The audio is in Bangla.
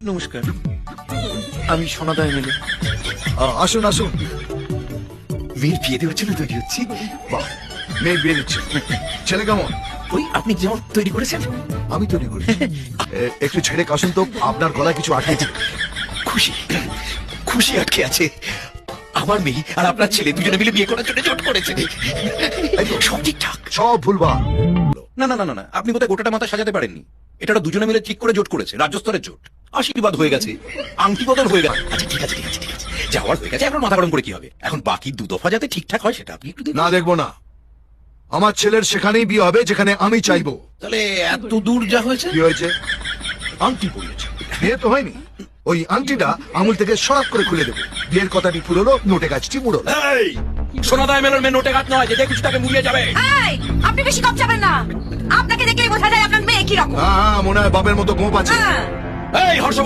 নমস্কার, আমি সোনাদা এমএলএ। আসুন আসুন। মেয়ের বিয়ে দেওয়ার জন্য তৈরি হচ্ছি। বাহ, মেয়ে বিয়ে দিচ্ছে। ছেলে কেমন? ওই আপনি যেমন তৈরি করেছেন। আমি তৈরি করি। একটু ছেড়ে কাশুন তো, আপনার গলায় কিছু আটকেছে। খুশি খুশি আটকে আছে। আমার মেয়ে আর আপনার ছেলে দুজনে মিলে বিয়ে করার জন্য জোট করেছে। সব ঠিকঠাক। সব ভুলভাল। না না না না, আপনি বোধহয় গোটাটা মাথা সাজাতে পারেননি। এটা দুজনে মিলে ঠিক করে জোট করেছে, রাজ্য স্তরের জোট। আশীর্বাদ হয়ে গেছে, আংটি বদল হয়ে গেছে। আচ্ছা ঠিক আছে ঠিক আছে ঠিক আছে, যাওয়ার হয়ে গেছে, এখন মাথা গরম করে কি হবে? এখন বাকি দু দফা যাতে ঠিকঠাক হয় সেটা আপনি একটু দেখুন। না, দেখবো না। আমার ছেলের সেখানেই বিয়ে হবে যেখানে আমি চাইবো। তাহলে এত দূর যা হয়েছে। কি হয়েছে? আংটি পরিয়েছে, বিয়ে তো হয়নি। ওই আংটিটা আঙুল থেকে সরাপ করে খুলে দেবো। বিয়ের কথাটি পুরোলো, নোটে গাছটি মুড়ো। এই সোনাদা এমএলএর মেয়ে নোটে গাছ নয়, যে যে কিছুটাকে মুড়িয়ে যাবে। এই, আপনি বেশি কম যাবেন না। আপনাকে দেখলেই বোঝা যায় আপনার মেয়ে কি রকম। হ্যাঁ, মনে হয় বাপের মতো গোপ আছে। হ্যাঁ। এই হর্ষ